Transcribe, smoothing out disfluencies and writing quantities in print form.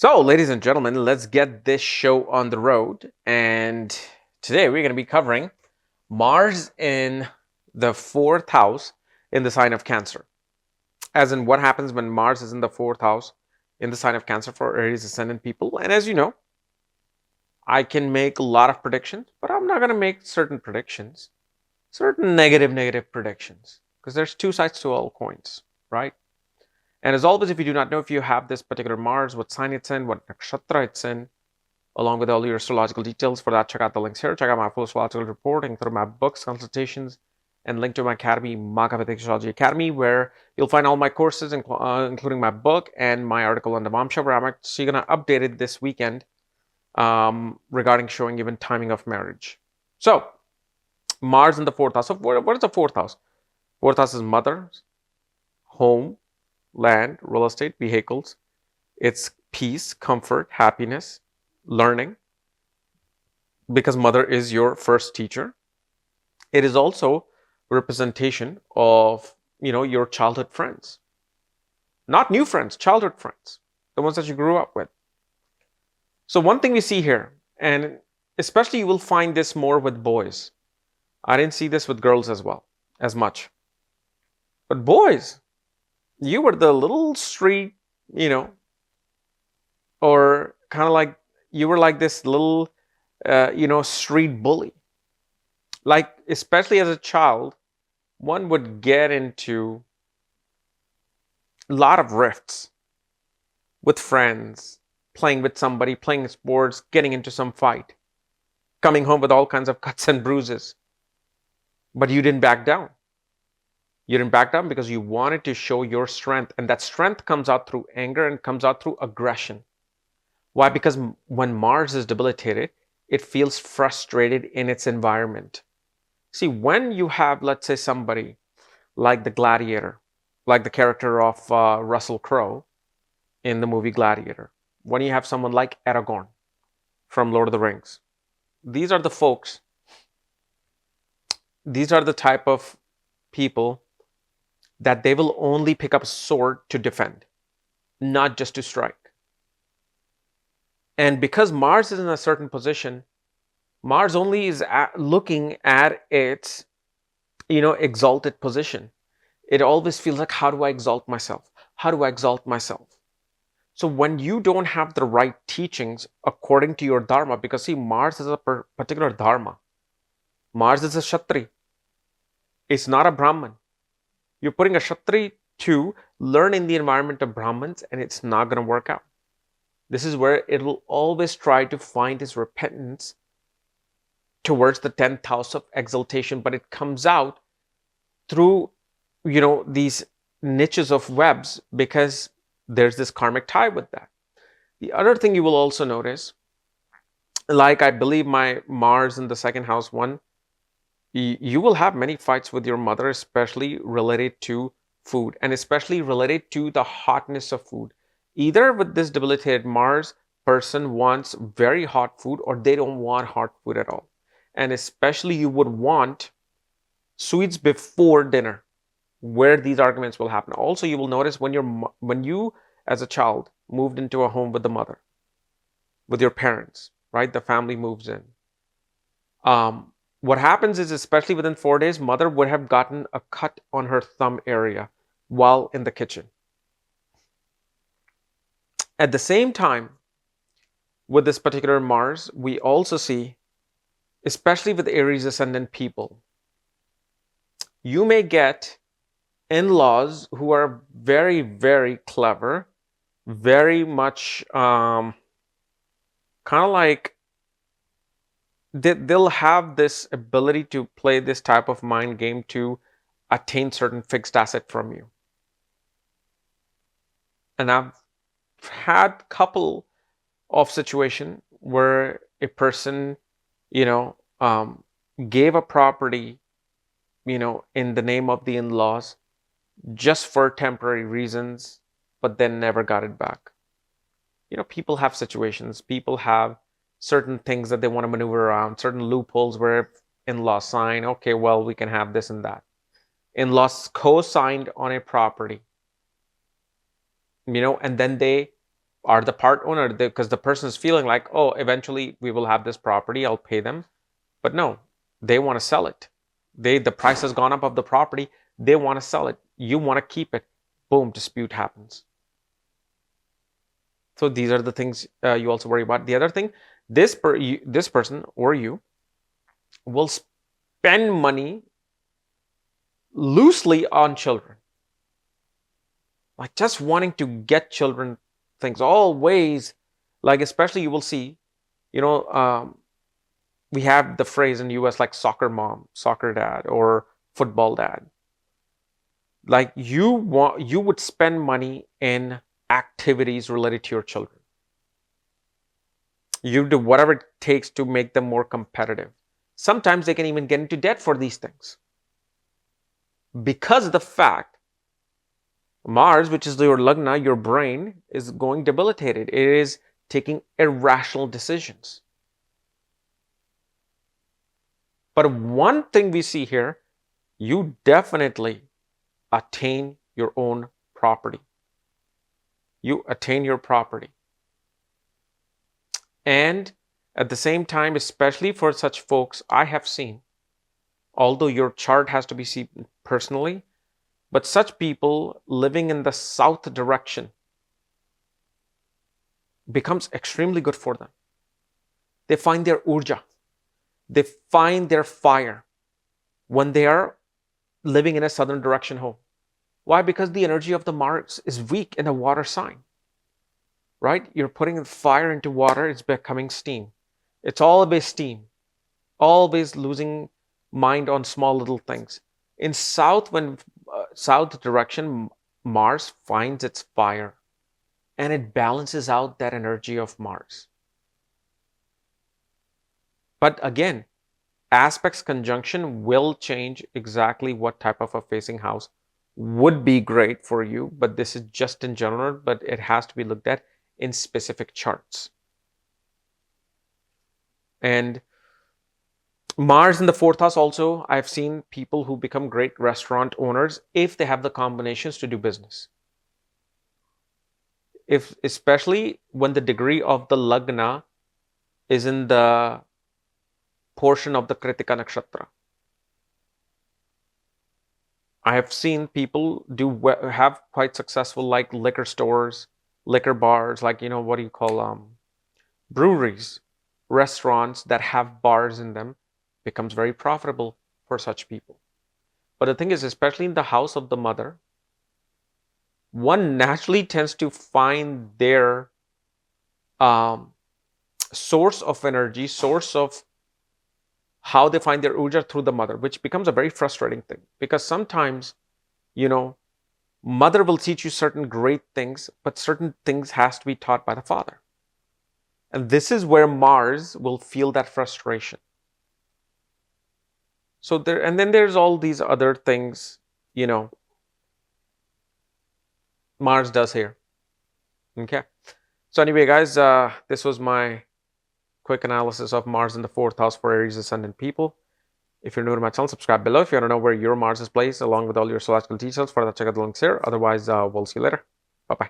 So, ladies and gentlemen, let's get this show on the road. And today we're going to be covering Mars in the fourth house in the sign of Cancer. As in, what happens when Mars is in the fourth house in the sign of Cancer for Aries ascendant people. And as you know, I can make a lot of predictions, but I'm not going to make certain predictions, certain negative predictions, because there's two sides to all coins, right? And as always, if you do not know if you have this particular Mars, what sign it's in, what nakshatra it's in, along with all your astrological details, for that, check out the links here. Check out my full astrological report, including my books, consultations, and link to my academy, Vedic Astrology Academy, where you'll find all my courses, including my book and my article on the Mom Show, where I'm actually going to update it this weekend regarding showing even timing of marriage. So, Mars in the fourth house. So, what is the fourth house? Fourth house is mother, home, land, real estate, vehicles. It's peace, comfort, happiness, learning, because mother is your first teacher. It is also a representation of, your childhood friends. Not new friends, childhood friends, the ones that you grew up with. So one thing we see here, and especially you will find this more with boys. I didn't see this with girls as well, as much. But boys, you were the little street, or kind of like you were like this little, street bully. Like, especially as a child, one would get into a lot of rifts with friends, playing with somebody, playing sports, getting into some fight, coming home with all kinds of cuts and bruises. But you didn't back down. You didn't back down because you wanted to show your strength. And that strength comes out through anger and comes out through aggression. Why? Because when Mars is debilitated, it feels frustrated in its environment. See, when you have, let's say, somebody like the gladiator, like the character of Russell Crowe in the movie Gladiator, when you have someone like Aragorn from Lord of the Rings, these are the folks, these are the type of people that they will only pick up a sword to defend, not just to strike. And because Mars is in a certain position, Mars only is looking at its, exalted position. It always feels like, how do I exalt myself? How do I exalt myself? So when you don't have the right teachings according to your dharma, because see, Mars is a particular dharma. Mars is a Kshatri. It's not a Brahman. You're putting a Kshatri to learn in the environment of Brahmins, and it's not going to work out. This is where it will always try to find its repentance towards the 10th house of exaltation, but it comes out through, these niches of webs, because there's this karmic tie with that. The other thing you will also notice, like I believe my Mars in the second house one, you will have many fights with your mother, especially related to food and especially related to the hotness of food. Either with this debilitated Mars, person wants very hot food, or they don't want hot food at all. And especially you would want sweets before dinner, where these arguments will happen. Also, you will notice when you as a child moved into a home with the mother, with your parents, right? The family moves in. What happens is, especially within 4 days, mother would have gotten a cut on her thumb area while in the kitchen. At the same time, with this particular Mars, we also see, especially with Aries ascendant people, you may get in-laws who are very, very clever, very much kind of like they'll have this ability to play this type of mind game to attain certain fixed asset from you. And I've had a couple of situations where a person, gave a property, in the name of the in-laws just for temporary reasons, but then never got it back. People have situations, people have certain things that they want to maneuver around, certain loopholes where in-laws sign, okay, well, we can have this and that. In-laws co-signed on a property, and then they are the part owner, because the person is feeling like, oh, eventually we will have this property, I'll pay them. But no, they want to sell it. The price has gone up of the property. They want to sell it. You want to keep it. Boom, dispute happens. So these are the things you also worry about. The other thing, this person or you will spend money loosely on children. Like just wanting to get children things always, like especially you will see, we have the phrase in the US like soccer mom, soccer dad, or football dad. Like you would spend money in activities related to your children. You do whatever it takes to make them more competitive. Sometimes they can even get into debt for these things. Because of the fact Mars, which is your lagna, your brain, is going debilitated. It is taking irrational decisions. But one thing we see here, you definitely attain your own property. You attain your property. And at the same time, especially for such folks, I have seen, although your chart has to be seen personally, but such people living in the south direction becomes extremely good for them. They find their urja. They find their fire when they are living in a southern direction home. Why? Because the energy of the Mars is weak in a water sign. Right? You're putting fire into water, it's becoming steam. It's always steam. Always losing mind on small little things. In south, when south direction, Mars finds its fire and it balances out that energy of Mars. But again, aspects conjunction will change exactly what type of a facing house would be great for you, but this is just in general, but it has to be looked at in specific charts. And Mars in the 4th house also, I've seen people who become great restaurant owners if they have the combinations to do business. Especially when the degree of the lagna is in the portion of the Kritika Nakshatra. I have seen people have quite successful like liquor stores, liquor bars, like, what do you call breweries, restaurants that have bars in them, becomes very profitable for such people. But the thing is, especially in the house of the mother, one naturally tends to find their source of energy, source of how they find their urja through the mother, which becomes a very frustrating thing. Because sometimes, mother will teach you certain great things, but certain things has to be taught by the father. And this is where Mars will feel that frustration. So and then there's all these other things, Mars does here. Okay. So anyway, guys, this was my quick analysis of Mars in the 4th house for Aries ascendant people. If you're new to my channel, subscribe below. If you want to know where your Mars is placed, along with all your astrological details, for that, check out the links here. Otherwise, we'll see you later. Bye-bye.